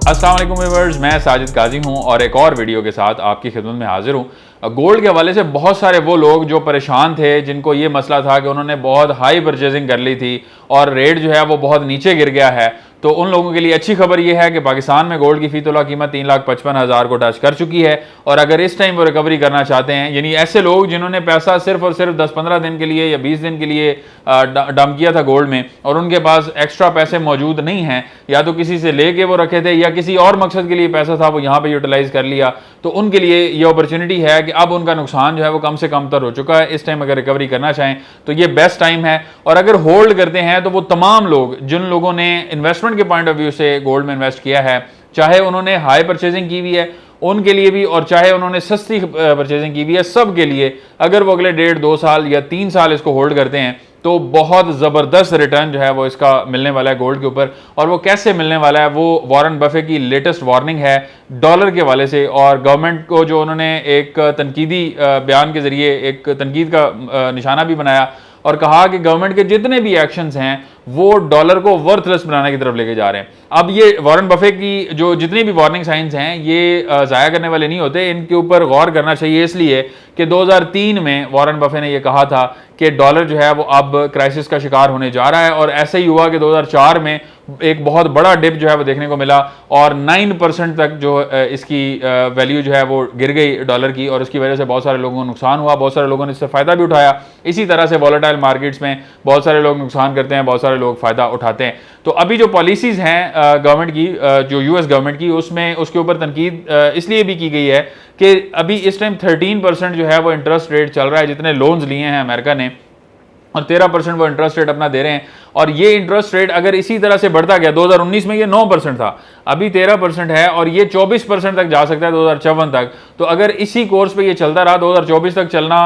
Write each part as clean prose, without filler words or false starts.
अस्सलाम वालेकुम व्यूअर्स, मैं साजिद काजी हूं और एक और वीडियो के साथ आपकी खिदमत में हाजिर हूं। गोल्ड के हवाले से बहुत सारे वो लोग जो परेशान थे, जिनको ये मसला था कि उन्होंने बहुत हाई परचेजिंग कर ली थी और रेट जो है वो बहुत नीचे गिर गया है, तो उन लोगों के लिए अच्छी खबर यह है कि पाकिस्तान में गोल्ड की फी तोला कीमत 3,55,000 को टच कर चुकी है। और अगर इस टाइम वो रिकवरी करना चाहते हैं, यानी ऐसे लोग जिन्होंने पैसा सिर्फ और सिर्फ 10-15 दिन के लिए या 20 दिन के लिए डंप किया था गोल्ड में और उनके पास एक्स्ट्रा पैसे मौजूद नहीं हैं, या तो किसी से लेके वो रखे थे या किसी और मकसद के लिए पैसा था वो यहाँ पे यूटिलाइज कर लिया, तो उनके लिए ये अपॉर्चुनिटी है कि अब उनका नुकसान जो है वो कम से कम तर हो चुका है। इस टाइम अगर रिकवरी करना चाहें तो ये बेस्ट टाइम है। और अगर होल्ड करते हैं तो वो तमाम लोग जिन लोगों ने इन्वेस्टमेंट के पॉइंट ऑफ व्यू से गोल्ड में इन्वेस्ट किया है, चाहे उन्होंने हाई परचेजिंग की हुई है उनके लिए भी और चाहे उन्होंने सस्ती परचेजिंग की हुई है, सब के लिए अगर वो अगले 1.5-2 साल या 3 साल इसको होल्ड करते हैं तो बहुत ज़बरदस्त रिटर्न जो है वो इसका मिलने वाला है गोल्ड के ऊपर। और वो कैसे मिलने वाला है, वो वॉरेन बफे की लेटेस्ट वार्निंग है डॉलर के वाले से, और गवर्नमेंट को जो उन्होंने एक तनकीदी बयान के ज़रिए एक तनकीद का निशाना भी बनाया और कहा कि गवर्नमेंट के जितने भी एक्शंस हैं वो डॉलर को वर्थलेस बनाने की तरफ लेके जा रहे हैं। अब ये वॉरेन बफे की जो जितनी भी वार्निंग साइंस हैं ये ज़ाया करने वाले नहीं होते, इनके ऊपर गौर करना चाहिए, इसलिए कि 2003 में वॉरेन बफे ने यह कहा था कि डॉलर जो है वो अब क्राइसिस का शिकार होने जा रहा है, और ऐसे ही हुआ कि 2004 में एक बहुत बड़ा डिप जो है वो देखने को मिला और 9% तक जो इसकी वैल्यू जो है वो गिर गई डॉलर की, और उसकी वजह से बहुत सारे लोगों को नुकसान हुआ, बहुत सारे लोगों ने इससे फ़ायदा भी उठाया। इसी तरह से वॉलेटाइल मार्केट्स में बहुत सारे लोग नुकसान करते हैं, बहुत सारे लोग फ़ायदा उठाते हैं। तो अभी जो पॉलिसीज़ हैं गवर्नमेंट की, जो यूएस गवर्नमेंट की, उसमें उसके ऊपर तनकीद इसलिए भी की गई है कि अभी इस टाइम 13% जो है वो इंटरेस्ट रेट चल रहा है जितने लोन्स लिए हैं अमेरिका ने, और 13% वो इंटरेस्ट रेट अपना दे रहे हैं। और ये इंटरेस्ट रेट अगर इसी तरह से बढ़ता गया, 2019 में ये 9% था, अभी 13% है और ये 24% तक जा सकता है 2054 तक। तो अगर इसी कोर्स पे ये चलता रहा 2024 तक चलना,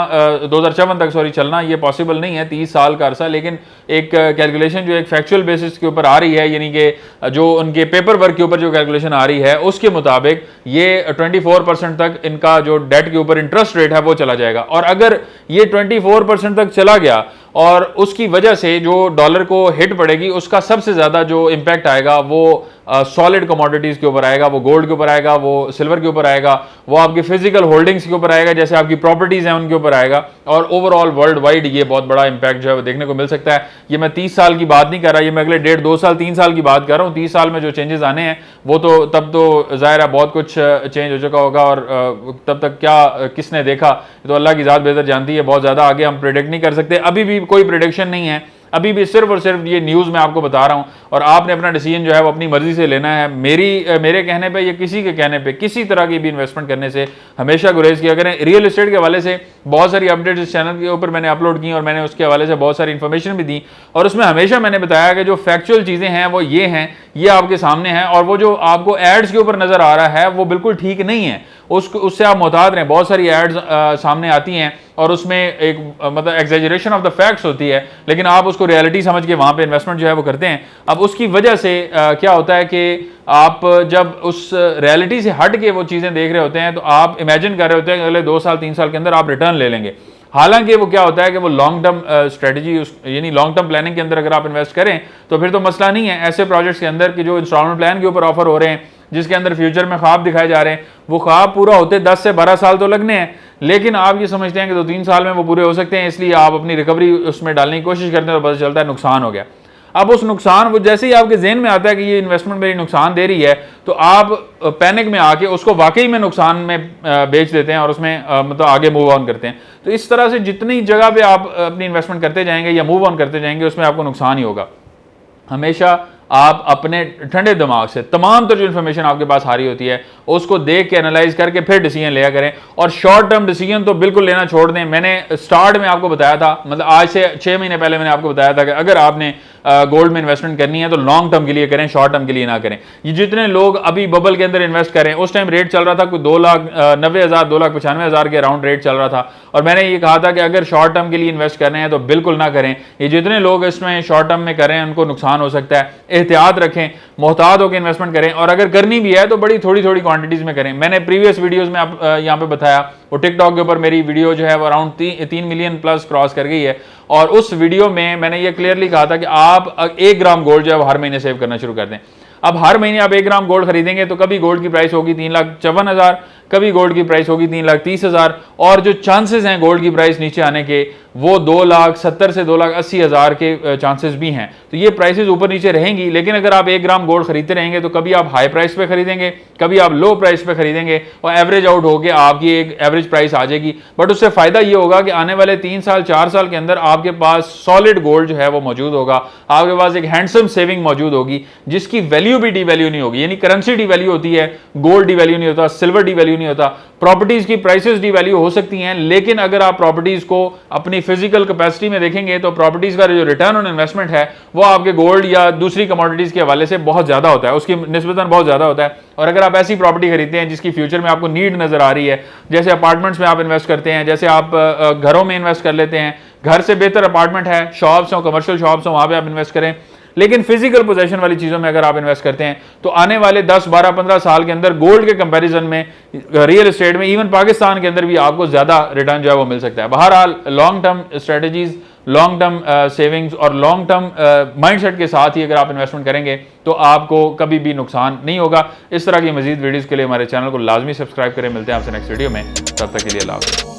2054 तक सॉरी चलना, ये पॉसिबल नहीं है 30 साल का अरसा, लेकिन एक कैलकुलेशन जो एक फैक्चुअल बेसिस के ऊपर आ रही है, यानी कि जो उनके पेपर वर्क के ऊपर जो कैलकुलेशन आ रही है उसके मुताबिक ये 24% तक इनका जो डेट के ऊपर इंटरेस्ट रेट है वो चला जाएगा। और अगर ये 24% तक चला गया और उसकी वजह से जो डॉलर को हिट पड़ेगी, उसका सबसे ज़्यादा जो इम्पैक्ट आएगा वो सॉलिड कमोडिटीज़ के ऊपर आएगा, वो गोल्ड के ऊपर आएगा, वो सिल्वर के ऊपर आएगा, वो आपकी फिजिकल होल्डिंग्स के ऊपर आएगा, जैसे आपकी प्रॉपर्टीज़ हैं उनके ऊपर आएगा, और ओवरऑल वर्ल्ड वाइड ये बहुत बड़ा इंपैक्ट जो है वो देखने को मिल सकता है। ये मैं 30 साल की बात नहीं कर रहा, ये मैं अगले 1.5-2 साल 3 साल की बात कर रहा हूँ। 30 साल में जो चेंजेस आने हैं वो तो तब तो ज़ाहिर है बहुत कुछ चेंज हो चुका होगा, और तब तक क्या किसने देखा तो अल्लाह की ज़ात बेहतर जानती है। बहुत ज़्यादा आगे हम प्रेडिक्ट नहीं कर सकते, अभी भी कोई प्रेडिक्शन नहीं है, अभी भी सिर्फ और सिर्फ ये न्यूज़ मैं आपको बता रहा हूं, और आपने अपना डिसीजन जो है वो अपनी मर्जी से लेना है। मेरे कहने पे या किसी के कहने पे किसी तरह की भी इन्वेस्टमेंट करने से हमेशा गुरेज किया करें। रियल एस्टेट के हवाले से बहुत सारी अपडेट्स इस चैनल के ऊपर मैंने अपलोड की और मैंने उसके हवाले से बहुत सारी इन्फॉर्मेशन भी दी, और उसमें हमेशा मैंने बताया कि जो फैक्चुअल चीज़ें हैं वो ये हैं, ये आपके सामने हैं, और वो जो आपको एड्स के ऊपर नज़र आ रहा है वो बिल्कुल ठीक नहीं है, उससे आप मुहतात रहें। बहुत सारी एड्स सामने आती हैं और उसमें एक मतलब एग्जेजरेशन ऑफ द फैक्ट्स होती है, लेकिन आप उसको रियलिटी समझ के वहाँ पे इन्वेस्टमेंट जो है वो करते हैं। अब उसकी वजह से क्या होता है कि आप जब उस रियलिटी से हट के वो चीज़ें देख रहे होते हैं तो आप इमेजिन कर रहे होते हैं कि अगले 2 साल 3 साल के अंदर आप रिटर्न ले लेंगे। हालांकि वो क्या होता है कि वो लॉन्ग टर्म स्ट्रेटजी यानी लॉन्ग टर्म प्लानिंग के अंदर अगर आप इन्वेस्ट करें तो फिर तो मसला नहीं है। ऐसे प्रोजेक्ट्स के अंदर कि जो इंस्टॉलमेंट प्लान के ऊपर ऑफर हो रहे हैं, जिसके अंदर फ्यूचर में ख्वाब दिखाए जा रहे हैं, वो ख्वाब पूरा होते 10 से 12 साल तो लगने हैं, लेकिन आप ये समझते हैं कि 2-3 साल में वो पूरे हो सकते हैं, इसलिए आप अपनी रिकवरी उसमें डालने की कोशिश करते हैं तो पता चलता है नुकसान हो गया। अब उस नुकसान वो जैसे ही आपके जेहन में आता है कि ये इन्वेस्टमेंट मेरी नुकसान दे रही है, तो आप पैनिक में आके उसको वाकई में नुकसान में बेच देते हैं और उसमें मतलब आगे मूव ऑन करते हैं। तो इस तरह से जितनी जगह पे आप अपनी इन्वेस्टमेंट करते जाएंगे या मूव ऑन करते जाएंगे उसमें आपको नुकसान ही होगा। हमेशा आप अपने ठंडे दिमाग से तमाम जो इन्फॉर्मेशन आपके पास आ रही होती है उसको देख के एनालाइज करके फिर डिसीजन लिया करें, और शॉर्ट टर्म डिसीजन तो बिल्कुल लेना छोड़ दें। मैंने स्टार्ट में आपको बताया था, मतलब आज से 6 महीने पहले मैंने आपको बताया था कि अगर आपने गोल्ड में इन्वेस्टमेंट करनी है तो लॉन्ग टर्म के लिए करें, शॉर्ट टर्म के लिए ना करें। ये जितने लोग अभी बबल के अंदर इन्वेस्ट करें, उस टाइम रेट चल रहा था कोई 2,90,000 2,95,000 के अराउंड रेट चल रहा था, और मैंने ये कहा था कि अगर शॉर्ट टर्म के लिए इन्वेस्ट करने हैं तो बिल्कुल ना करें। ये जितने लोग इसमें शॉर्ट टर्म में करें उनको नुकसान हो सकता है, एहतियात रखें, मोहतात होकर इन्वेस्टमेंट करें, और अगर करनी भी है तो बड़ी थोड़ी थोड़ी क्वांटिटीज में करें। मैंने प्रीवियस वीडियोस में आप यहाँ पे बताया, वो टिकटॉक के ऊपर मेरी वीडियो जो है वो अराउंड 3 मिलियन प्लस क्रॉस कर गई है, और उस वीडियो में मैंने ये क्लियरली कहा था कि आप 1 ग्राम गोल्ड जो है वो हर महीने सेव करना शुरू कर दें। अब हर महीने आप 1 ग्राम गोल्ड खरीदेंगे तो कभी गोल्ड की प्राइस होगी 3,54,000, कभी गोल्ड की प्राइस होगी 3,30,000, और जो चांसेस हैं गोल्ड की प्राइस नीचे आने के वो 2,70,000 से 2,80,000 के चांसेस भी हैं। तो ये प्राइसेस ऊपर नीचे रहेंगी, लेकिन अगर आप 1 ग्राम गोल्ड खरीदते रहेंगे तो कभी आप हाई प्राइस पे खरीदेंगे, कभी आप लो प्राइस पे खरीदेंगे, और एवरेज आउट होकर आपकी एक एवरेज प्राइस आ जाएगी। बट उससे फायदा ये होगा कि आने वाले 3 साल 4 साल के अंदर आपके पास सॉलिड गोल्ड जो है वो मौजूद होगा, आपके पास एक हैंडसम सेविंग मौजूद होगी जिसकी वैल्यू भी डिवैल्यू नहीं होगी। यानी करेंसी डिवैल्यू होती है, गोल्ड डिवैल्यू नहीं होता, सिल्वर डिवैल्यू नहीं होता, प्रॉपर्टीज की प्राइसेस डिवैल्यू हो सकती हैं, लेकिन अगर आप प्रॉपर्टीज को अपनी फिजिकल कैपेसिटी में देखेंगे तो प्रॉपर्टीज का जो रिटर्न ऑन इन्वेस्टमेंट है वो आपके गोल्ड या दूसरी कमोडिटीज के हवाले से बहुत ज्यादा होता है, उसकी निस्बतन बहुत ज्यादा होता है। और अगर आप ऐसी प्रॉपर्टी खरीदते हैं जिसकी फ्यूचर में आपको नीड नजर आ रही है, जैसे अपार्टमेंट्स में आप इन्वेस्ट करते हैं, जैसे आप घरों में इन्वेस्ट कर लेते हैं, घर से बेहतर अपार्टमेंट है, शॉप्स हो, कमर्शियल शॉप्स हो, वहां पे आप इन्वेस्ट करें, लेकिन फिजिकल पोजेशन वाली चीजों में अगर आप इन्वेस्ट करते हैं तो आने वाले 10, 12, 15 साल के अंदर गोल्ड के कंपैरिजन में रियल एस्टेट में, इवन पाकिस्तान के अंदर भी आपको ज्यादा रिटर्न जो है वो मिल सकता है। बहरहाल long term strategies, long term savings और लॉन्ग टर्म माइंडसेट के साथ ही अगर आप इन्वेस्टमेंट करेंगे तो आपको कभी भी नुकसान नहीं होगा। इस तरह की मजीद वीडियोस के लिए हमारे चैनल को लाजमी सब्सक्राइब करें। मिलते हैं आपसे नेक्स्ट वीडियो में, तब तक के लिए अल्लाह हाफ़िज़।